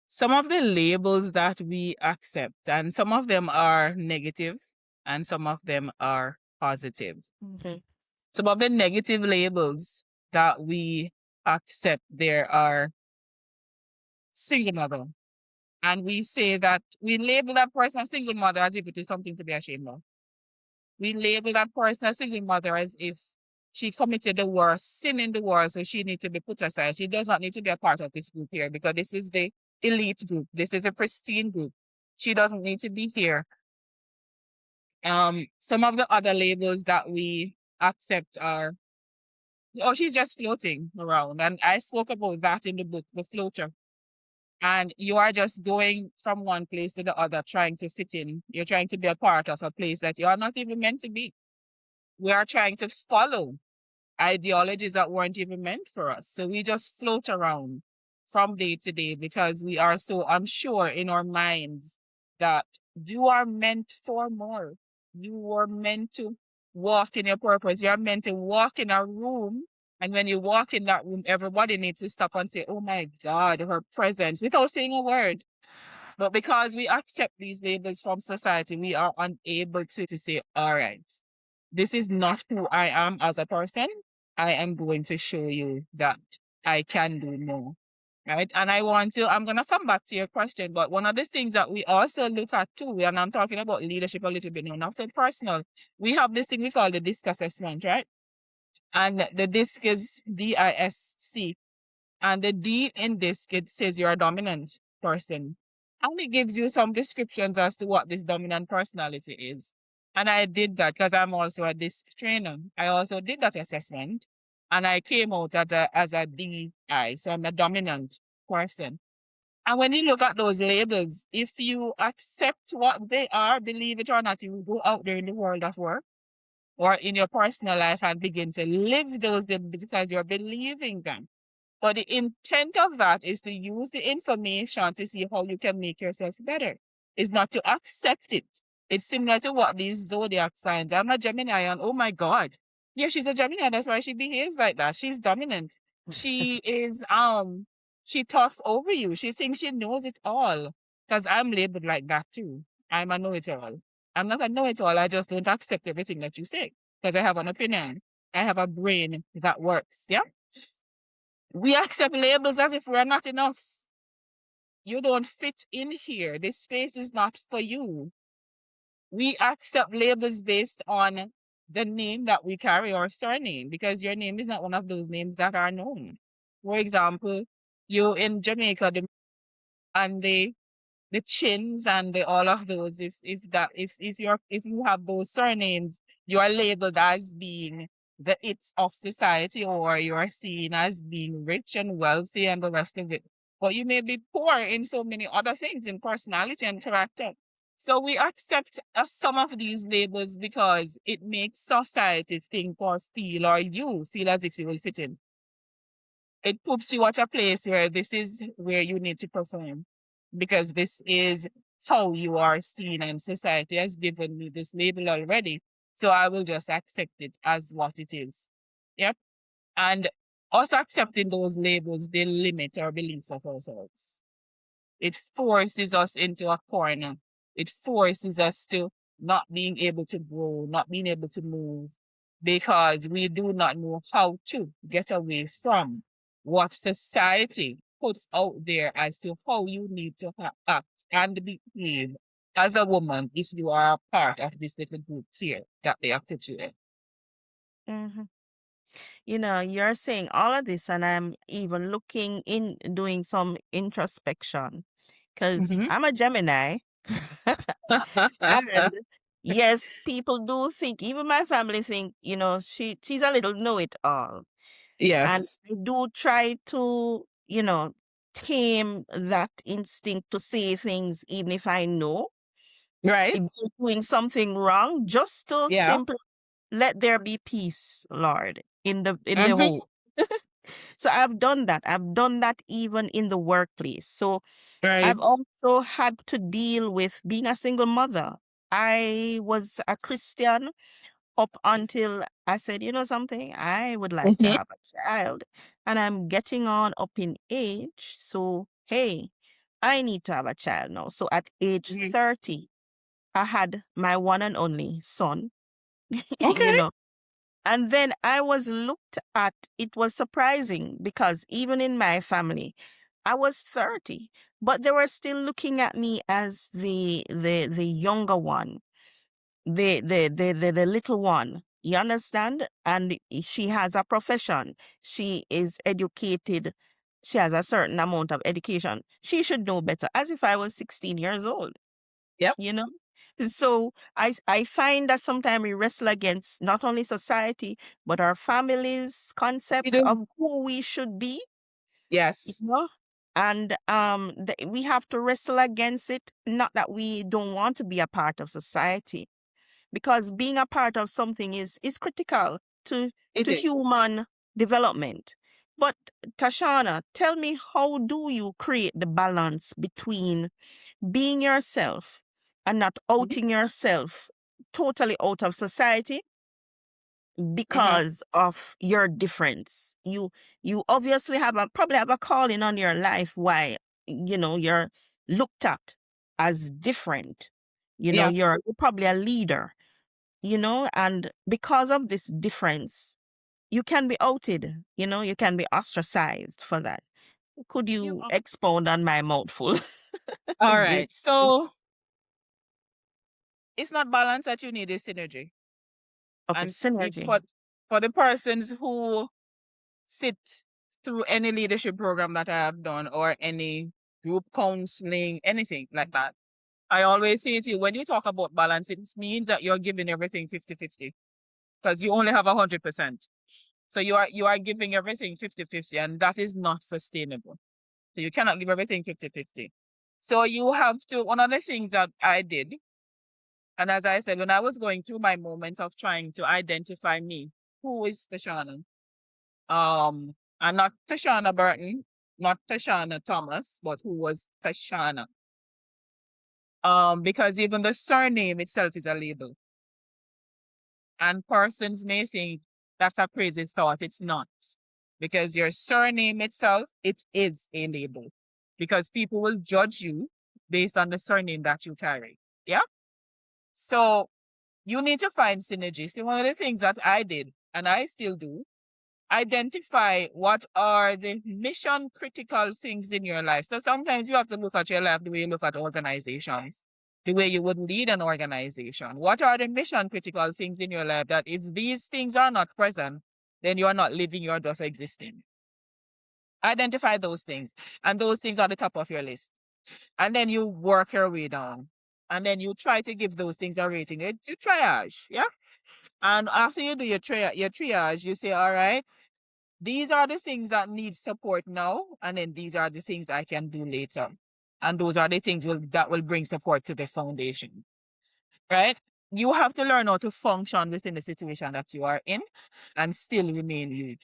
some of the labels that we accept, and some of them are negative and some of them are positive. Mhm. Some of the negative labels that we accept there are single mother. And we say that we label that person a single mother as if it is something to be ashamed of. We label that person a single mother as if she committed the worst sin in the world, so she needs to be put aside. She does not need to be a part of this group here because this is the elite group. This is a pristine group. She doesn't need to be here. Some of the other labels that we accept are, oh, she's just floating around. And I spoke about that in the book, The Floater. And you are just going from one place to the other, trying to fit in. You're trying to be a part of a place that you are not even meant to be. We are trying to follow ideologies that weren't even meant for us. So we just float around from day to day because we are so unsure in our minds that you are meant for more. You were meant to walk in your purpose. You are meant to walk in a room. And when you walk in that room, everybody needs to stop and say, oh my God, her presence, without saying a word. But because we accept these labels from society, we are unable to say, all right, this is not who I am as a person. I am going to show you that I can do more. Right. And I'm going to come back to your question, but one of the things that we also look at too, and I'm talking about leadership a little bit now, not so personal, we have this thing we call the DISC assessment, right? And the DISC is DISC. And the D in DISC, it says you're a dominant person. And it gives you some descriptions as to what this dominant personality is. And I did that because I'm also a DISC trainer. I also did that assessment and I came out as a DI. So I'm a dominant person. And when you look at those labels, if you accept what they are, believe it or not, you will go out there in the world of work or in your personal life and begin to live those labels because you're believing them. But the intent of that is to use the information to see how you can make yourself better. It's not to accept it. It's similar to what these zodiac signs. I'm a Gemini and oh my God. Yeah, she's a Gemini. That's why she behaves like that. She's dominant. She is she talks over you. She thinks she knows it all. Because I'm labeled like that too. I'm a know-it-all. I'm not a know-it-all. I just don't accept everything that you say. Because I have an opinion. I have a brain that works. Yeah. We accept labels as if we're not enough. You don't fit in here. This space is not for you. We accept labels based on the name that we carry or surname because your name is not one of those names that are known. For example, you in Jamaica, and the chins and all of those. If you have those surnames, you are labeled as being the it of society, or you are seen as being rich and wealthy and the rest of it. But you may be poor in so many other things, in personality and character. So we accept some of these labels because it makes society think or feel, or you feel as if you will fit in. It puts you at a place where this is where you need to perform because this is how you are seen and society has given me this label already. So I will just accept it as what it is. Yep. And us accepting those labels, they limit our beliefs of ourselves. It forces us into a corner. It forces us to not being able to grow, not being able to move, because we do not know how to get away from what society puts out there as to how you need to act and behave as a woman if you are a part of this little group here that they have put you in. Mhm. You're saying all of this, and I'm even looking in, doing some introspection, because Mm-hmm. I'm a Gemini. And yes, people do think, even my family think, she's a little know-it-all. And Yes. I do try to, tame that instinct to say things even if I know Right? I'm doing something wrong, just to Yeah. simply let there be peace, Lord, in the Mm-hmm. home. So I've done that. I've done that even in the workplace. So I've Right. also had to deal with being a single mother. I was a Christian up until I said, you know something, I would like to Mm-hmm. have a child, and I'm getting on up in age. So, hey, I need to have a child now. So at age Mhm. 30, I had my one and only son, you Okay. know. And then I was looked at, it was surprising because even in my family, I was 30, but they were still looking at me as the younger one, the little one. You understand? And she has a profession. She is educated. She has a certain amount of education. She should know better, as if I was 16 years old, Yep. you know? So I find that sometimes we wrestle against not only society, but our family's We concept of do. who we should be, you Yes. know? And we have to wrestle against it. Not that we don't want to be a part of society, because being a part of something is critical to It is. human development. But Thashana, tell me, how do you create the balance between being yourself and not Mhm. outing yourself totally out of society Mhm. because of your difference? You obviously probably have a calling on your life why you're looked at as different. Yeah. You're probably a leader, and because of this difference, you can be outed, you can be ostracized for that. Could You you are. expound on my mouthful? All right. This, So it's not balance that you need, is synergy. okay, And synergy. for the persons who sit through any leadership program that I have done or any group counseling, anything like that, I always say to you, when you talk about balance, it means that you're giving everything 50-50 because you only have 100%. So you are giving everything 50-50, and that is not sustainable. So you cannot give everything 50-50. So you have to, one of the things that I did, and as I said, when I was going through my moments of trying to identify me, who is Thashana? And not Thashana Burton, not Thashana Thomas, but who was Thashana. Because even the surname itself is a label. And persons may think that's a crazy thought. It's not. Because your surname itself, it is a label. Because people will judge you based on the surname that you carry. Yeah? So you need to find synergy. So one of the things that I did, and I still do, identify what are the mission critical things in your life. So sometimes you have to look at your life the way you look at organizations, the way you would lead an organization. What are the mission critical things in your life that if these things are not present, then you're not living, you're just existing. Identify those things. And those things are the top of your list. And then you work your way down. And then you try to give those things a rating. You triage, yeah? And after you do your triage, you say, all right, these are the things that need support now, and then these are the things I can do later. And those are the things that will bring support to the foundation, right? You have to learn how to function within the situation that you are in and still remain you.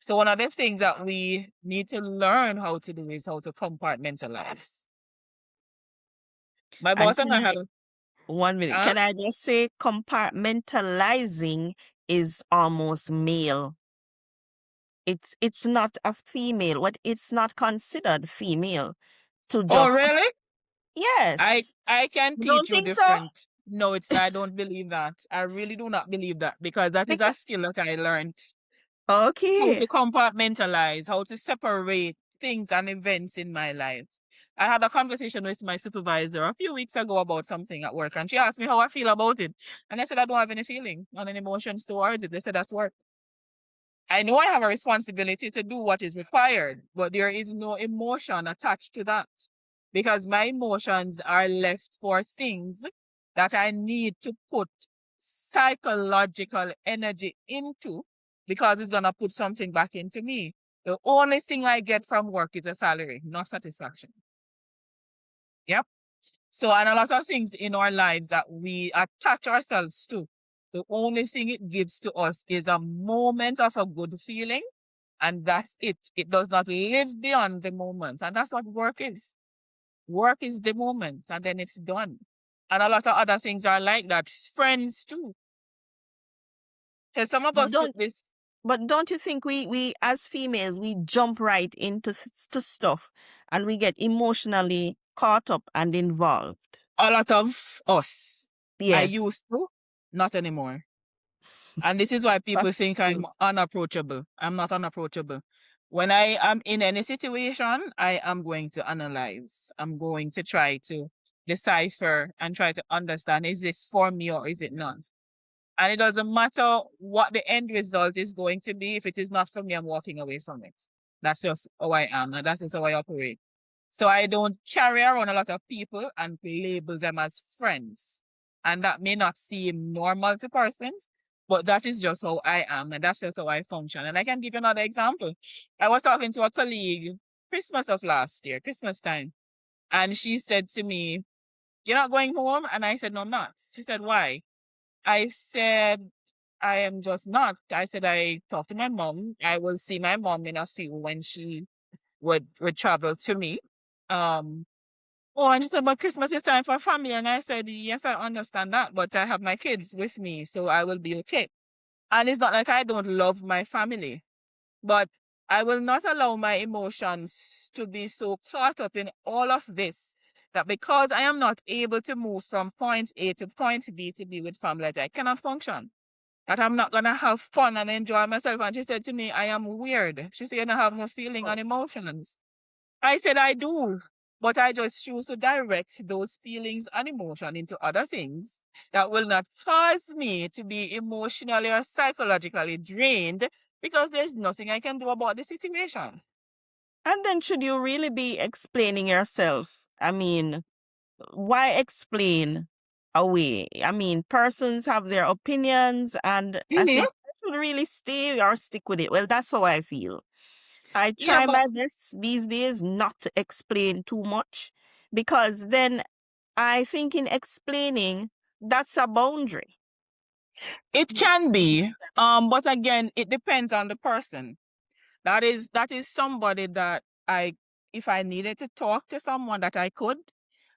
So one of the things that we need to learn how to do is how to compartmentalize. My And boss and can I I, had, 1 minute, uh, can I just say compartmentalizing is almost male. It's not a female. What It's not considered female to oh just, really? I yes. I can You don't teach you think so? different. No, I don't believe that. I really do not believe that because that is a Because, skill that I learned. How okay. to compartmentalize, how to separate things and events in my life. I had a conversation with my supervisor a few weeks ago about something at work, and she asked me how I feel about it. And I said, I don't have any feeling or any emotions towards it. They said, that's work. I know I have a responsibility to do what is required, but there is no emotion attached to that because my emotions are left for things that I need to put psychological energy into because it's going to put something back into me. The only thing I get from work is a salary, not satisfaction. Yep. So, and a lot of things in our lives that we attach ourselves to, the only thing it gives to us is a moment of a good feeling, and that's it. It does not live beyond the moment. And that's what work is. Work is the moment, and then it's done. And a lot of other things are like that. Friends too. Because some of But us put don't this. But don't you think we as females, we jump right into to stuff and we get emotionally caught up and involved? A lot of us. I Yes, used to, not anymore. And this is why people that's think I'm true. unapproachable. I'm not unapproachable. When I am in any situation, I am going to analyze. I'm going to try to decipher and try to understand, is this for me or is it not? And it doesn't matter what the end result is going to be. If it is not for me, I'm walking away from it. That's just how I am, and that's just how I operate. So I don't carry around a lot of people and label them as friends. And that may not seem normal to persons, but that is just how I am, and that's just how I function. And I can give you another example. I was talking to a colleague Christmas of last year, Christmas time, and she said to me, "You're not going home?" And I said, "No, I'm not." She said, "Why?" I said, "I am just not." I said, "I talked to my mom. I will see my mom in a few when she would travel to me." Um, oh, and she said, "But Christmas is time for family." And I said, "Yes, I understand that, but I have my kids with me, so I will be okay." And it's not like I don't love my family, but I will not allow my emotions to be so caught up in all of this that because I am not able to move from point A to point B to be with family, that I cannot function. That I'm not gonna have fun and enjoy myself. And she said to me, "I am weird." She said, "You don't have no feeling and emotions." I said, "I do, but I just choose to direct those feelings and emotion into other things that will not cause me to be emotionally or psychologically drained because there's nothing I can do about the situation." And then should you really be explaining yourself? I mean, why explain away? I mean, persons have their opinions, and I Mhm. think I should really stay or stick with it. Well, that's how I feel. I Yeah, try but my best these days not to explain too much, because then I think in explaining, that's a boundary. it can be. But again, it depends on the person. That is somebody that if I needed to talk to someone that I could.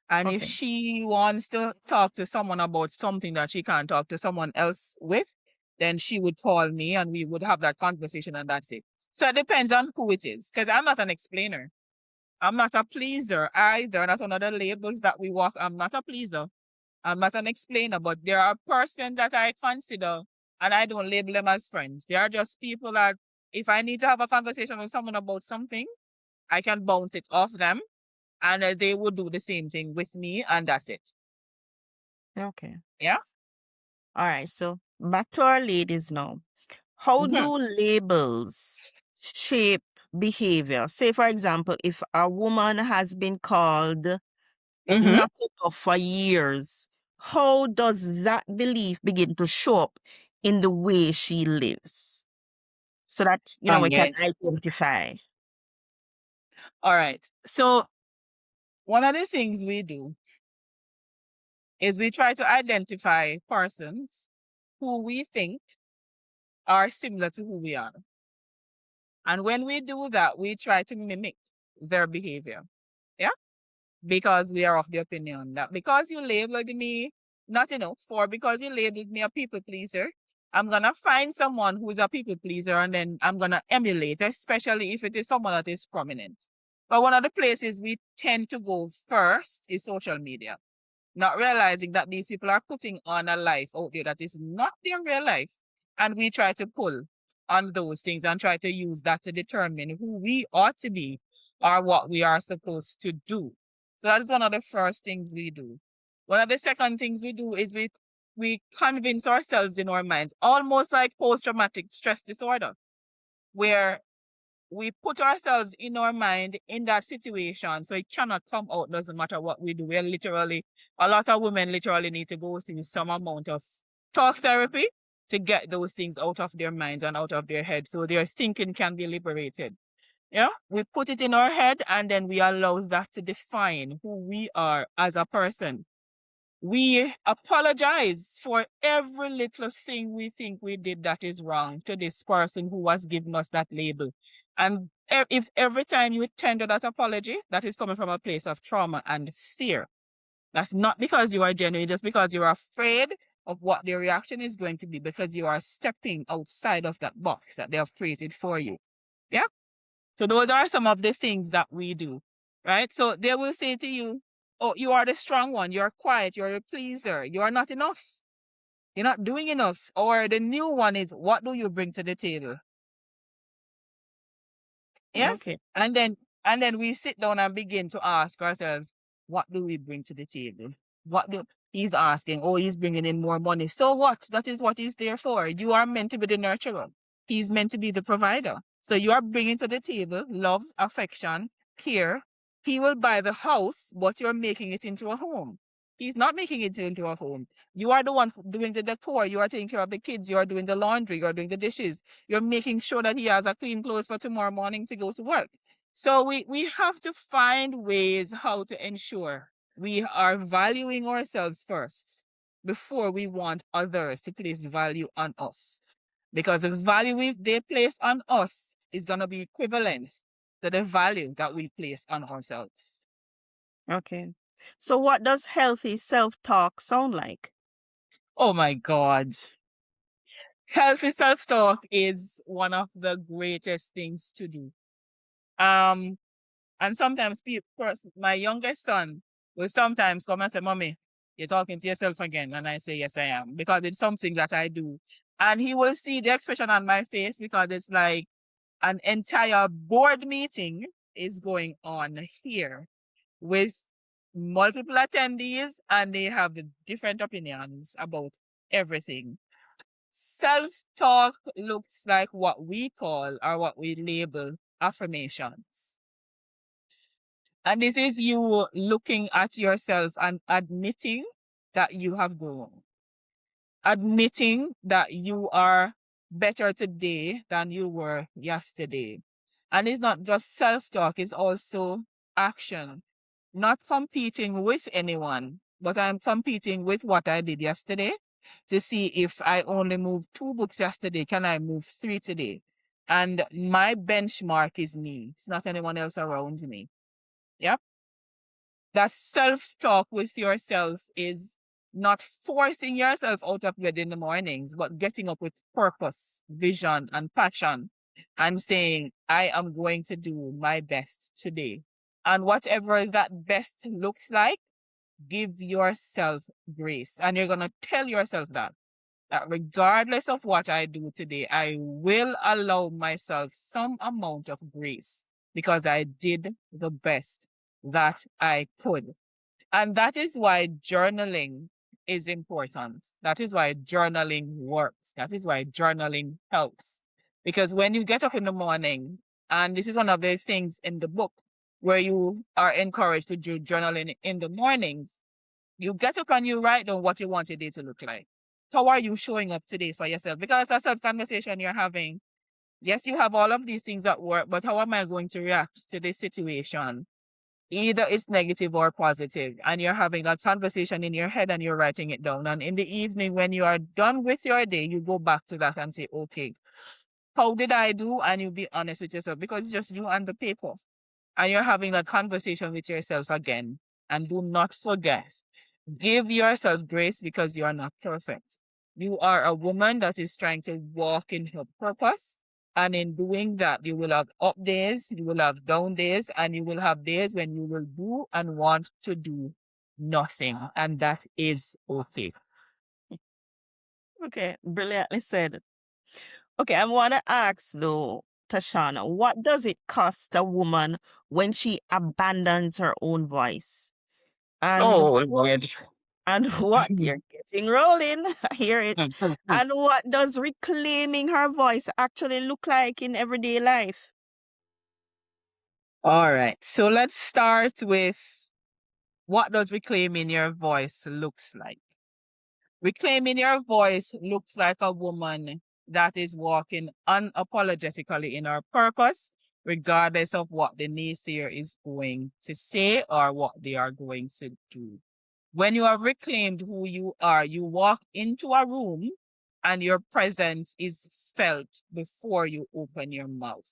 And if Okay. she wants to talk to someone about something that she can't talk to someone else with, then she would call me and we would have that conversation, and that's it. So it depends on who it is, because I'm not an explainer. I'm not a pleaser either. That's one of the labels that we walk. I'm not a pleaser. I'm not an explainer, but there are persons that I consider, and I don't label them as friends. They are just people that if I need to have a conversation with someone about something, I can bounce it off them, and they would do the same thing with me, and that's it. Okay. Yeah. All right. So back to our ladies now. How Mhm. do labels shape behavior? Say, for example, if a woman has been called Mhm. not enough for years, how does that belief begin to show up in the way she lives? So that, we can Yes. identify. All right. So one of the things we do is we try to identify persons who we think are similar to who we are. And when we do that, we try to mimic their behavior. Yeah. Because we are of the opinion that because you labeled me not enough, or because you labeled me a people pleaser, I'm gonna find someone who is a people pleaser and then I'm gonna emulate, especially if it is someone that is prominent. But one of the places we tend to go first is social media, not realizing that these people are putting on a life out there that is not their real life. And we try to pull on those things and try to use that to determine who we ought to be or what we are supposed to do. So that is one of the first things we do. One of the second things we do is we convince ourselves in our minds, almost like post-traumatic stress disorder, where we put ourselves in our mind in that situation so it cannot come out, doesn't matter what we do. We're literally, a lot of women literally need to go through some amount of talk therapy to get those things out of their minds and out of their head so their thinking can be liberated. Yeah, we put it in our head and then we allow that to define who we are as a person. We apologize for every little thing we think we did that is wrong to this person who has given us that label. And if every time you tender that apology, that is coming from a place of trauma and fear. That's not because you are genuine, just because you're afraid of what their reaction is going to be because you are stepping outside of that box that they have created for you. Yeah. So those are some of the things that we do, right? So they will say to you, oh, you are the strong one. You're quiet. You're a pleaser. You are not enough. You're not doing enough. Or the new one is, what do you bring to the table? Yes. Okay. And then we sit down and begin to ask ourselves, what do we bring to the table? What do he's asking? Oh, he's bringing in more money. So what? That is what he's there for. You are meant to be the nurturer. He's meant to be the provider. So you are bringing to the table love, affection, care. He will buy the house, but you're making it into a home. He's not making it into a home. You are the one doing the decor. You are taking care of the kids. You are doing the laundry. You are doing the dishes. You're making sure that he has a clean clothes for tomorrow morning to go to work. So we have to find ways how to ensure we are valuing ourselves first before we want others to place value on us. Because the value they place on us is going to be equivalent to the value that we place on ourselves. Okay. So what does healthy self-talk sound like? Oh my God. Healthy self-talk is one of the greatest things to do. And sometimes my youngest son will sometimes come and say, Mommy, you're talking to yourself again. And I say, yes, I am, because it's something that I do. And he will see the expression on my face because it's like an entire board meeting is going on here with multiple attendees and they have different opinions about everything. Self-talk looks like what we call or what we label affirmations. And this is you looking at yourself and admitting that you have grown, admitting that you are better today than you were yesterday. And it's not just self-talk, it's also action. Not competing with anyone, but I'm competing with what I did yesterday to see if I only moved 2 books yesterday, can I move 3 today? And my benchmark is me. It's not anyone else around me. Yep. That self-talk with yourself is not forcing yourself out of bed in the mornings, but getting up with purpose, vision, and passion and saying, I am going to do my best today. And whatever that best looks like, give yourself grace. And you're going to tell yourself that regardless of what I do today, I will allow myself some amount of grace because I did the best that I could. And that is why journaling is important. That is why journaling works. That is why journaling helps. Because when you get up in the morning, and this is one of the things in the book where you are encouraged to do journaling in the mornings, you get up and you write down what you want your day to look like. How are you showing up today for yourself? Because that's a conversation you're having. Yes, you have all of these things at work, but how am I going to react to this situation? Either it's negative or positive, and you're having a conversation in your head and you're writing it down. And in the evening, when you are done with your day, you go back to that and say, okay, how did I do? And you be honest with yourself because it's just you and the paper. And you're having a conversation with yourself again. And do not forget, give yourself grace because you are not perfect. You are a woman that is trying to walk in her purpose. And in doing that, you will have up days, you will have down days, and you will have days when you will do and want to do nothing. And that is okay. Okay, brilliantly said. Okay, I want to ask though, Thashana, what does it cost a woman when she abandons her own voice? And Oh, Lord. and what you're getting rolling, I hear it. And what does reclaiming her voice actually look like in everyday life? All right. So let's start with what does reclaiming your voice looks like? Reclaiming your voice looks like a woman that is walking unapologetically in her purpose, regardless of what the naysayer is going to say or what they are going to do. When you have reclaimed who you are, you walk into a room and your presence is felt before you open your mouth.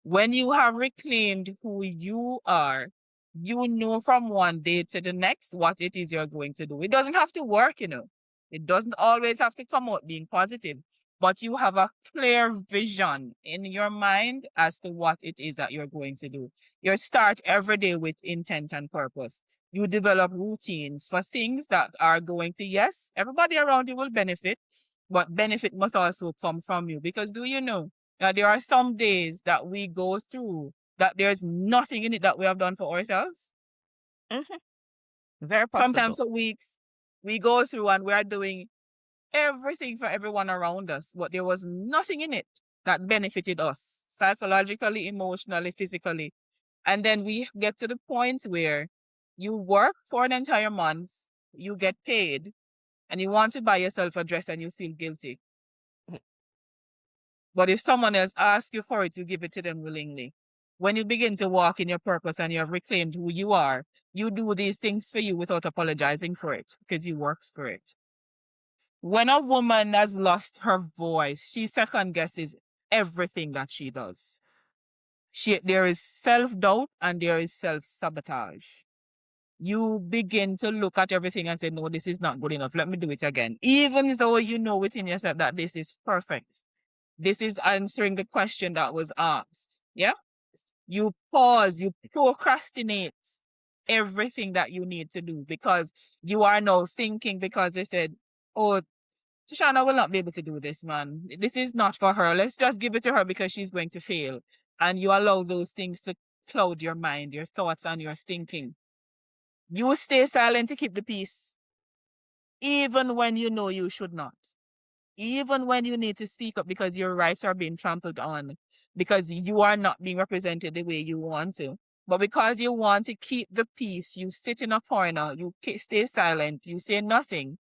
When you have reclaimed who you are, you know from one day to the next what it is you're going to do. It doesn't have to work. It doesn't always have to come out being positive, but you have a clear vision in your mind as to what it is that you're going to do. You start every day with intent and purpose. You develop routines for things that are going to, yes, everybody around you will benefit, but benefit must also come from you. Because do you know that there are some days that we go through that there's nothing in it that we have done for ourselves? Mm-hmm. Very Sometimes possible. for weeks, we go through and we are doing everything for everyone around us, but there was nothing in it that benefited us psychologically, emotionally, physically. And then we get to the point where you work for an entire month, you get paid, and you want to buy yourself a dress and you feel guilty. But if someone else asks you for it, you give it to them willingly. When you begin to walk in your purpose and you have reclaimed who you are, you do these things for you without apologizing for it because you worked for it. When a woman has lost her voice, she second guesses everything that she does. There is self-doubt and there is self-sabotage. You begin to look at everything and say, no, this is not good enough. Let me do it again. Even though you know within yourself that this is perfect. This is answering the question that was asked. Yeah? You pause, you procrastinate everything that you need to do because you are now thinking because they said, oh, Thashana will not be able to do this, man. This is not for her. Let's just give it to her because she's going to fail. And you allow those things to cloud your mind, your thoughts, and your thinking. You stay silent to keep the peace, even when you know you should not. Even when you need to speak up because your rights are being trampled on, because you are not being represented the way you want to. But because you want to keep the peace, you sit in a corner, you stay silent, you say nothing.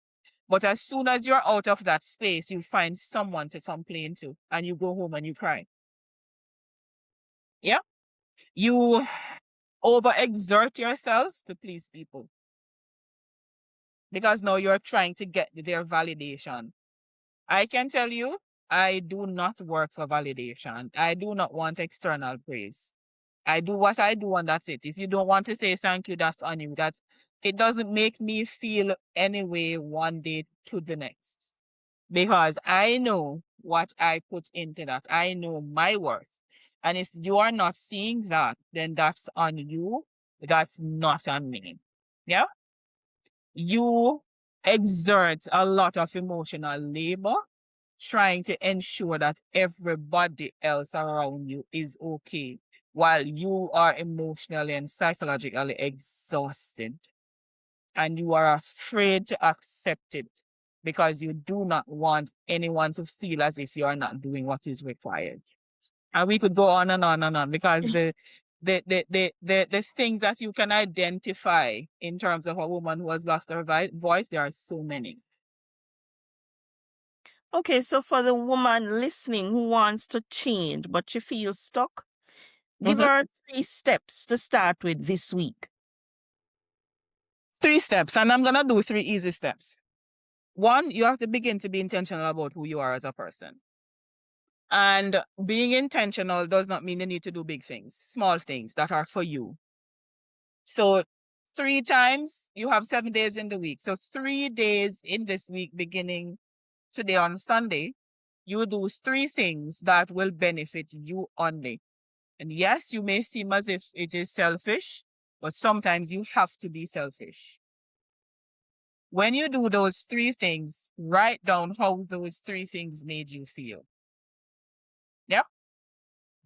But as soon as you're out of that space, you find someone to complain to, and you go home and you cry. Yeah? You overexert yourself to please people because now you're trying to get their validation. I can tell you, I do not work for validation. I do not want external praise. I do what I do and that's it. If you don't want to say thank you, that's on you. It doesn't make me feel any way one day to the next. Because I know what I put into that. I know my worth. And if you are not seeing that, then that's on you. That's not on me. Yeah? You exert a lot of emotional labor trying to ensure that everybody else around you is okay while you are emotionally and psychologically exhausted and you are afraid to accept it because you do not want anyone to feel as if you are not doing what is required. And we could go on and on and on because the things that you can identify in terms of a woman who has lost her voice, there are so many. Okay, so for the woman listening who wants to change but she feels stuck, give Mhm. her 3 steps to start with this week. 3 steps, and I'm gonna do 3 easy steps. One, you have to begin to be intentional about who you are as a person. And being intentional does not mean you need to do big things, small things that are for you. So 3 times, you have 7 days in the week. So 3 days in this week, beginning today on Sunday, you do 3 things that will benefit you only. And yes, you may seem as if it is selfish, but sometimes you have to be selfish. When you do those 3 things, write down how those 3 things made you feel. Yeah?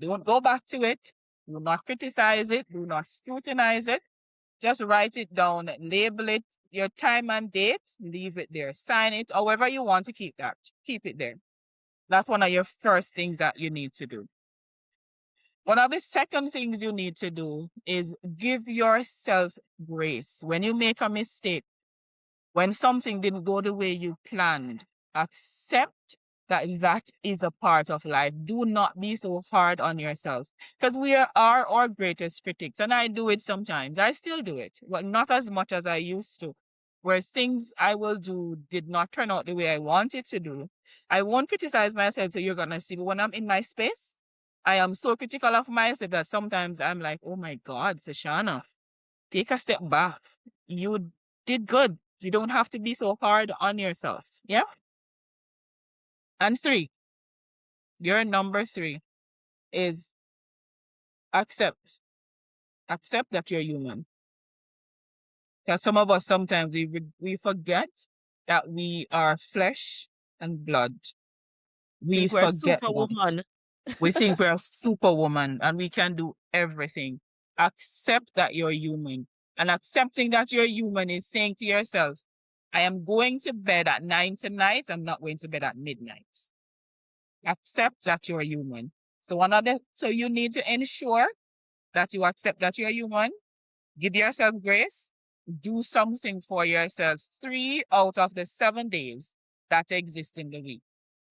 Don't go back to it. Do not criticize it. Do not scrutinize it. Just write it down, label it, your time and date, leave it there. Sign it, however you want to keep that. Keep it there. That's one of your first things that you need to do. One of the second things you need to do is give yourself grace. When you make a mistake, when something didn't go the way you planned, accept that that is a part of life. Do not be so hard on yourself because we are our greatest critics. And I do it sometimes. I still do it, but not as much as I used to. Where things I will do did not turn out the way I wanted to do. I won't criticize myself, so you're going to see. But when I'm in my space, I am so critical of myself that sometimes I'm like, oh my God, Thashana, take a step back. You did good. You don't have to be so hard on yourself. Yeah. And 3, your number 3 is accept. Accept that you're human. Because some of us sometimes we forget that we are flesh and blood. We Think we're forget that. superwoman. We think we're a superwoman and we can do everything. Accept that you're human. And accepting that you're human is saying to yourself, I am going to bed at 9 tonight. I'm not going to bed at midnight. Accept that you're human. So you need to ensure that you accept that you're human. Give yourself grace. Do something for yourself 3 out of the 7 days that exist in the week.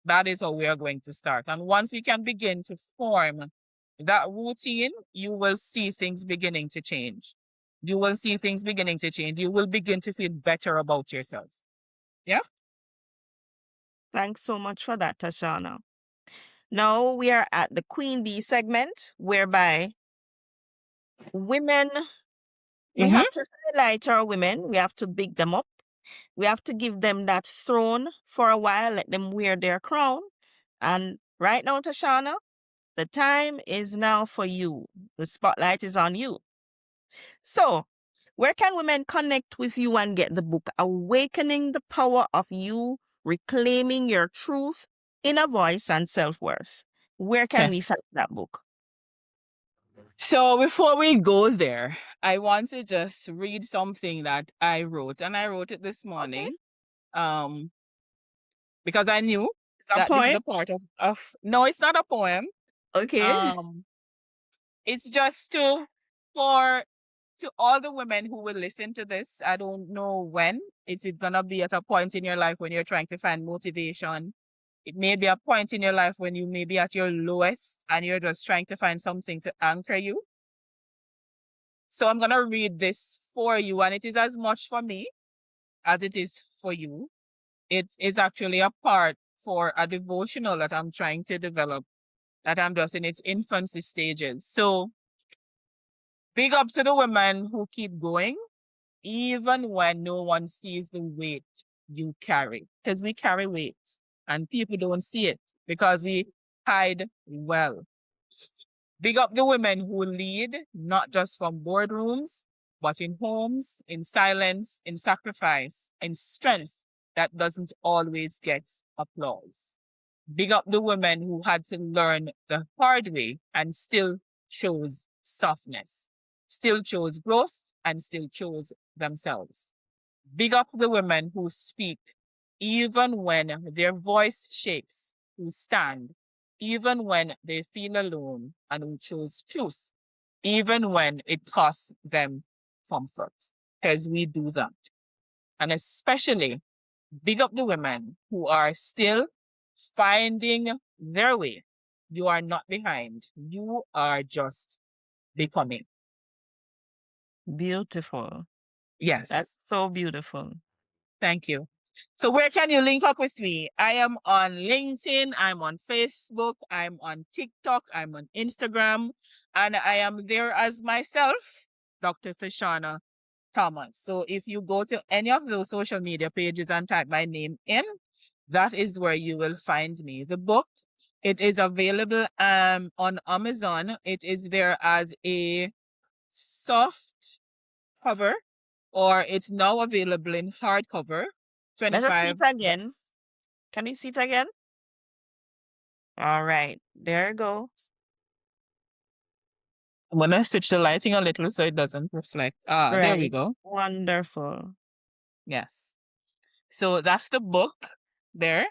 That is how we are going to start. And once we can begin to form that routine, you will see things beginning to change. You will see things beginning to change. You will begin to feel better about yourself. Yeah? Thanks so much for that, Thashana. Now we are at the Queen Bee segment, whereby women, we Mm-hmm. have to highlight our women. We have to big them up. We have to give them that throne for a while, let them wear their crown. And right now, Thashana, the time is now for you. The spotlight is on you. So, where can women connect with you and get the book, Awakening the Power of You, Reclaiming Your Truth, Inner Voice, and Self-Worth? Where can we find that book? So before we go there, I want to just read something that I wrote, and I wrote it this morning. Because I knew It's a that this is poem? a part of no, it's not a poem. Okay. It's just for to all the women who will listen to this. I don't know when. Is it gonna be at a point in your life when you're trying to find motivation? It may be a point in your life when you may be at your lowest and you're just trying to find something to anchor you. So I'm gonna read this for you, and it is as much for me as it is for you. It is actually a part for a devotional that I'm trying to develop, that I'm just in its infancy stages. So big up to the women who keep going, even when no one sees the weight you carry. Because we carry weight and people don't see it because we hide well. Big up the women who lead, not just from boardrooms, but in homes, in silence, in sacrifice, in strength that doesn't always get applause. Big up the women who had to learn the hard way and still chose softness, still chose growth, and still chose themselves. Big up the women who speak even when their voice shakes, who stand even when they feel alone, and who choose truth even when it costs them comfort. Because we do that. And especially big up the women who are still finding their way. You are not behind. You are just becoming. Beautiful. Yes. That's so beautiful. Thank you. So where can you link up with me? I am on LinkedIn, I'm on Facebook, I'm on TikTok, I'm on Instagram, and I am there as myself, Dr. Thashana Thomas. So if you go to any of those social media pages and type my name in, that is where you will find me. The book, it is available on Amazon. It is there as a soft cover, or it's now available in hardcover. Let us see it 25. again. Can you see it again? All right. There you go. I'm gonna switch the lighting a little so it doesn't reflect. Ah, there we Right. go. Wonderful. Yes. So that's the book there.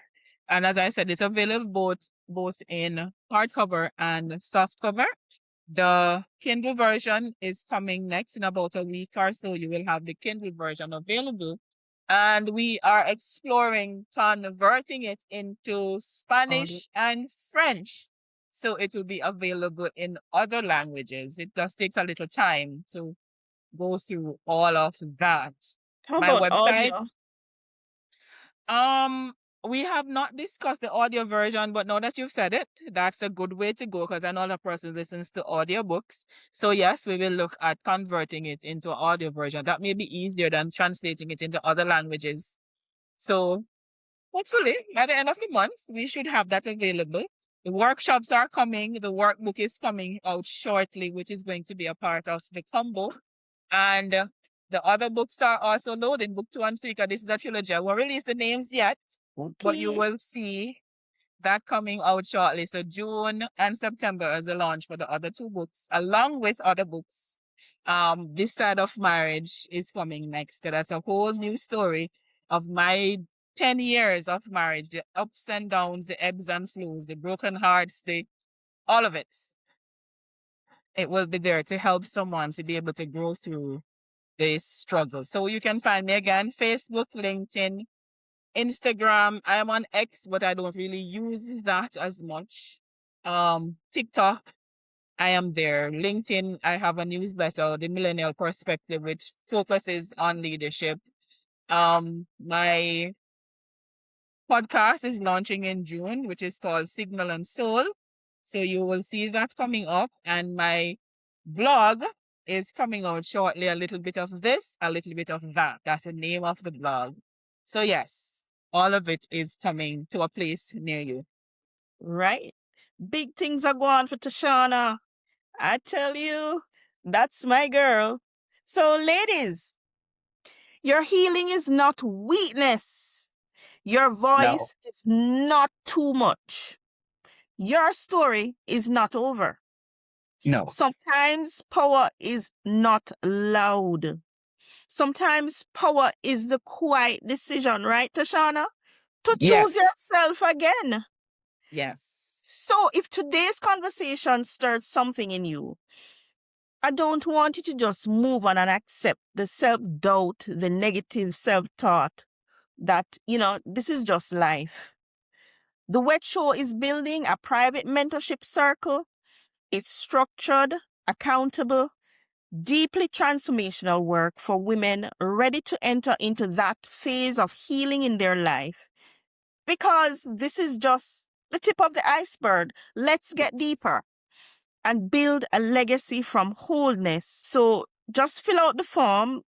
And as I said, it's available both in hardcover and softcover. The Kindle version is coming next in about a week or so. You will have the Kindle version available. And we are exploring converting it into Spanish and French. So it will be available in other languages. It just takes a little time to go through all of that. How My about website, audio? we have not discussed the audio version, but now that you've said it, that's a good way to go because I know the person listens to audiobooks. So yes, we will look at converting it into an audio version. That may be easier than translating it into other languages. So hopefully by the end of the month, we should have that available. The workshops are coming. The workbook is coming out shortly, which is going to be a part of the combo. And the other books are also loaded, book 2 and 3, because this is a trilogy. I won't release the names yet, but you Okay. will see that coming out shortly. So June and September as a launch for the other 2 books, along with other books. This Side of Marriage is coming next, because that's a whole new story of my 10 years of marriage, the ups and downs, the ebbs and flows, the broken hearts, all of it. It will be there to help someone to be able to grow through this struggle. So you can find me again, Facebook, LinkedIn, Instagram. I am on X, but I don't really use that as much. TikTok, I am there. LinkedIn, I have a newsletter, The Millennial Perspective, which focuses on leadership. My podcast is launching in June, which is called Signal and Soul. So you will see that coming up. And my blog is coming out shortly. A little bit of this, a little bit of that. That's the name of the blog. So yes, all of it is coming to a place near you. Right. Big things are going for Thashana. I tell you, that's my girl. So, ladies, your healing is not weakness. Your voice is not too much. Your story is not over. No. Sometimes power is not loud. Sometimes power is the quiet decision, right, Thashana? To choose Yes. yourself again. Yes. So if today's conversation stirred something in you, I don't want you to just move on and accept the self-doubt, the negative self-thought that, this is just life. The W.E.T Show is building a private mentorship circle. It's structured, accountable, deeply transformational work for women ready to enter into that phase of healing in their life. Because this is just the tip of the iceberg. Let's get deeper and build a legacy from wholeness. So just fill out the form.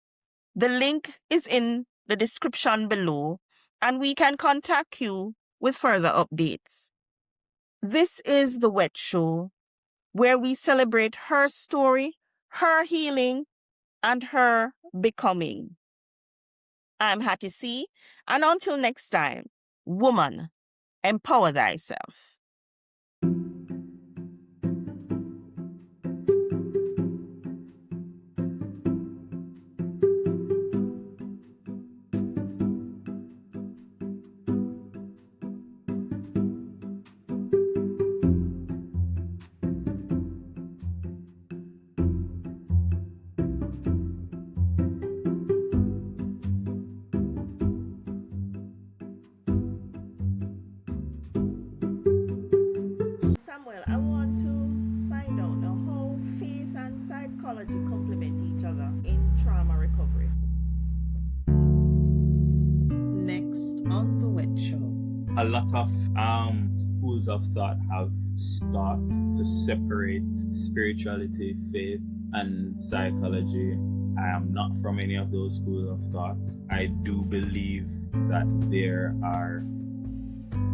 The link is in the description below, and we can contact you with further updates. This is the W.E.T Show, where we celebrate her story, her healing, and her becoming. I'm Hattyc, and until next time, woman, empower thyself. Samuel, I want to find out now how faith and psychology complement each other in trauma recovery. Next on the W.E.T Show. A lot of schools of thought have started to separate spirituality, faith, and psychology. I am not from any of those schools of thought. I do believe that there are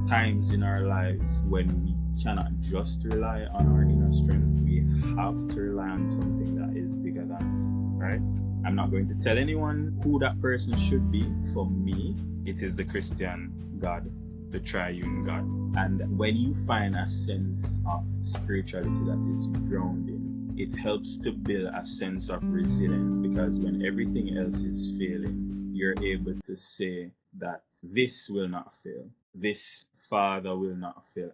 times in our lives when we cannot just rely on our inner strength. We have to rely on something that is bigger than us, right? I'm not going to tell anyone who that person should be. For me, it is the Christian God, the triune God. And when you find a sense of spirituality that is grounded, it helps to build a sense of resilience, because when everything else is failing, you're able to say that this will not fail. This Father will not fail.